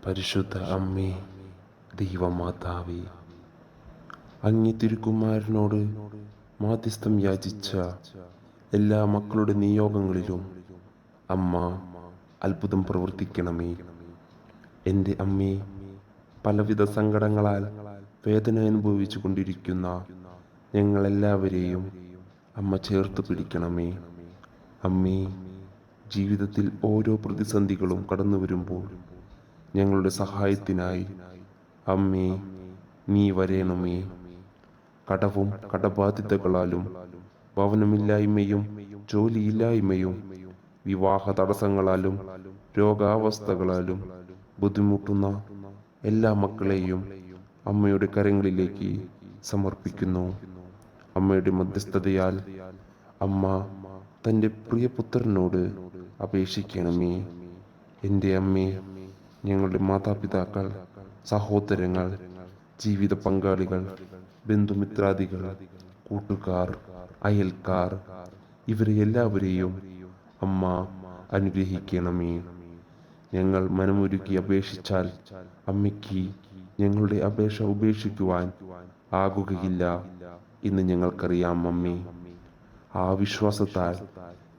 പരിശുദ്ധ അമ്മേ, ദൈവമാതാവേ, അങ്ങേ തിരുക്കുമാരനോട് മാധ്യസ്ഥം യാചിച്ച എല്ലാ മക്കളുടെ നിയോഗങ്ങളിലും അമ്മ അത്ഭുതം പ്രവർത്തിക്കണമേ. എൻ്റെ അമ്മേ, പലവിധ സങ്കടങ്ങളാൽ വേദന അനുഭവിച്ചു കൊണ്ടിരിക്കുന്ന ഞങ്ങളെല്ലാവരെയും അമ്മ ചേർത്ത് പിടിക്കണമേ. അമ്മേ, ജീവിതത്തിൽ ഓരോ പ്രതിസന്ധികളും കടന്നു വരുമ്പോൾ ഞങ്ങളുടെ സഹായത്തിനായി അമ്മേ നീ വരേണമേ. കടവും കടബാധ്യതകളാലും ഭവനമില്ലായ്മയും ജോലിയില്ലായ്മയും വിവാഹ തടസ്സങ്ങളാലും രോഗാവസ്ഥകളാലും ബുദ്ധിമുട്ടുന്ന എല്ലാ മക്കളെയും അമ്മയുടെ കരങ്ങളിലേക്ക് സമർപ്പിക്കുന്നു. അമ്മയുടെ മധ്യസ്ഥതയാൽ അമ്മ തൻ്റെ പ്രിയപുത്രനോട് അപേക്ഷിക്കണമേ. എൻ്റെ അമ്മേ, ഞങ്ങളുടെ മാതാപിതാക്കൾ, സഹോദരങ്ങൾ, ജീവിത പങ്കാളികൾ, ബന്ധുമിത്രാദികൾ, കൂട്ടുകാർ, അയൽക്കാർ, ഇവരെ എല്ലാവരെയും അമ്മ അനുഗ്രഹിക്കണമേ. ഞങ്ങൾ മനമൊരുക്കി അപേക്ഷിച്ചാൽ അമ്മയ്ക്ക് ഞങ്ങളുടെ അപേക്ഷ ഉപേക്ഷിക്കുവാൻ ആകുകയില്ല എന്ന് ഞങ്ങൾക്കറിയാം അമ്മേ. ആ വിശ്വാസത്താൽ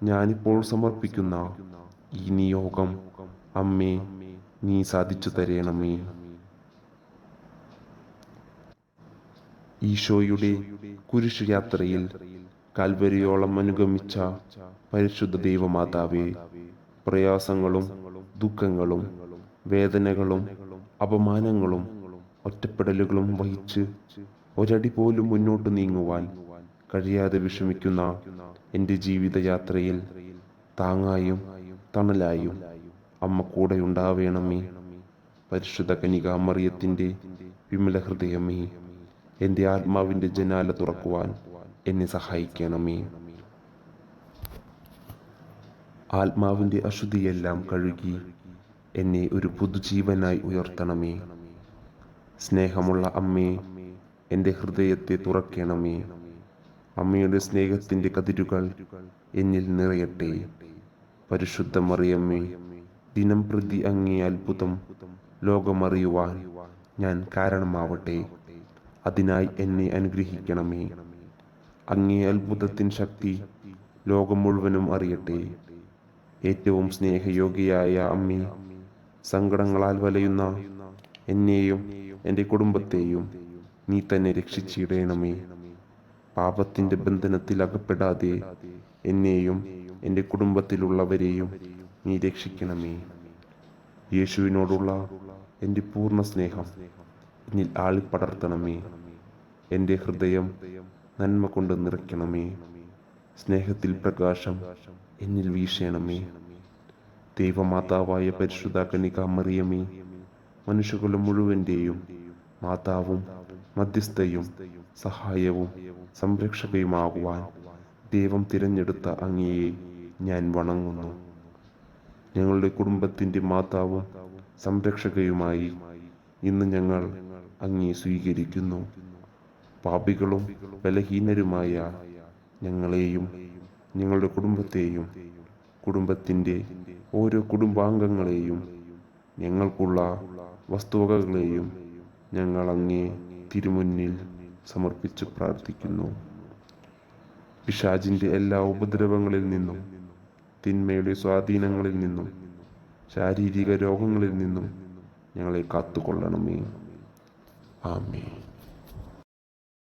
ഞാനിപ്പോൾ സമർപ്പിക്കുന്ന ഈ നിയോഗം അമ്മേ നീ സാധിച്ചു തരേണമേ. ഈശോയുടെ കുരിശ് യാത്രയിൽ കാൽവരിയോളം അനുഗമിച്ച പരിശുദ്ധ ദൈവമാതാവേ, പ്രയാസങ്ങളും ദുഃഖങ്ങളും വേദനകളും അപമാനങ്ങളും ഒറ്റപ്പെടലുകളും വഹിച്ച് ഒരടി പോലും മുന്നോട്ട് നീങ്ങുവാൻ കഴിയാതെ വിഷമിക്കുന്ന എൻ്റെ ജീവിതയാത്രയിൽ താങ്ങായും തണലായും അമ്മ കൂടെ ഉണ്ടാവേണമേ. പരിശുദ്ധ കന്യകാമറിയത്തിൻ്റെ വിമല ഹൃദയമേ, എൻ്റെ ആത്മാവിൻ്റെ ജനാല തുറക്കുവാൻ എന്നെ സഹായിക്കണമേ. ആത്മാവിൻ്റെ അശുദ്ധിയെല്ലാം കഴുകി എന്നെ ഒരു പുതുജീവനായി ഉയർത്തണമേ. സ്നേഹമുള്ള അമ്മേ, എൻ്റെ ഹൃദയത്തെ തുറക്കണമേ. അമ്മയുടെ സ്നേഹത്തിൻ്റെ കതിരുകൾ എന്നിൽ നിറയട്ടെ. പരിശുദ്ധ മറിയമ്മേ, ദിനം പ്രതി അങ്ങേ അത്ഭുതം ലോകമറിയുവാൻ ഞാൻ കാരണമാവട്ടെ. അതിനായി എന്നെ അനുഗ്രഹിക്കണമേ. അങ്ങേ അത്ഭുതത്തിൻ ശക്തി ലോകം മുഴുവനും അറിയട്ടെ. ഏറ്റവും സ്നേഹയോഗ്യയായ അമ്മേ, സങ്കടങ്ങളാൽ വലയുന്ന എന്നെയും എൻ്റെ കുടുംബത്തെയും നീ തന്നെ രക്ഷിച്ചിടണമേ. പാപത്തിൻ്റെ ബന്ധനത്തിൽ അകപ്പെടാതെ എന്നെയും എൻ്റെ കുടുംബത്തിലുള്ളവരെയും നീ രക്ഷിക്കണമേ. യേശുവിനോടുള്ള എൻ്റെ പൂർണ്ണ സ്നേഹം എന്നിൽ ആളിപ്പടർത്തണമേ. എൻ്റെ ഹൃദയം നന്മ കൊണ്ട് നിറയ്ക്കണമേ. സ്നേഹത്തിൽ പ്രകാശം എന്നിൽ വീശണമേ. ദൈവമാതാവായ പരിശുദ്ധ കന്യകാമറിയമേ, മനുഷ്യകുലം മുഴുവൻ്റെയും മാതാവും മധ്യസ്ഥയും സഹായവും സംരക്ഷകയുമാകുവാൻ ദൈവം തിരഞ്ഞെടുത്ത അങ്ങയെ ഞാൻ വണങ്ങുന്നു. ഞങ്ങളുടെ കുടുംബത്തിൻ്റെ മാതാവും സംരക്ഷകയുമായി ഇന്ന് ഞങ്ങൾ അങ്ങയെ സ്വീകരിക്കുന്നു. പാപികളും ബലഹീനരുമായ ഞങ്ങളെയും ഞങ്ങളുടെ കുടുംബത്തെയും കുടുംബത്തിൻ്റെ ഓരോ കുടുംബാംഗങ്ങളെയും ഞങ്ങൾക്കുള്ള വസ്തുവകകളെയും ഞങ്ങൾ അങ്ങേ തിരുമുന്നിൽ സമർപ്പിച്ച് പ്രാർത്ഥിക്കുന്നു. പിശാചിൻ്റെ എല്ലാ ഉപദ്രവങ്ങളിൽ നിന്നും തിന്മയുടെ സ്വാധീനങ്ങളിൽ നിന്നും ശാരീരിക രോഗങ്ങളിൽ നിന്നും ഞങ്ങളെ കാത്തുകൊള്ളണമേ. ആമേൻ.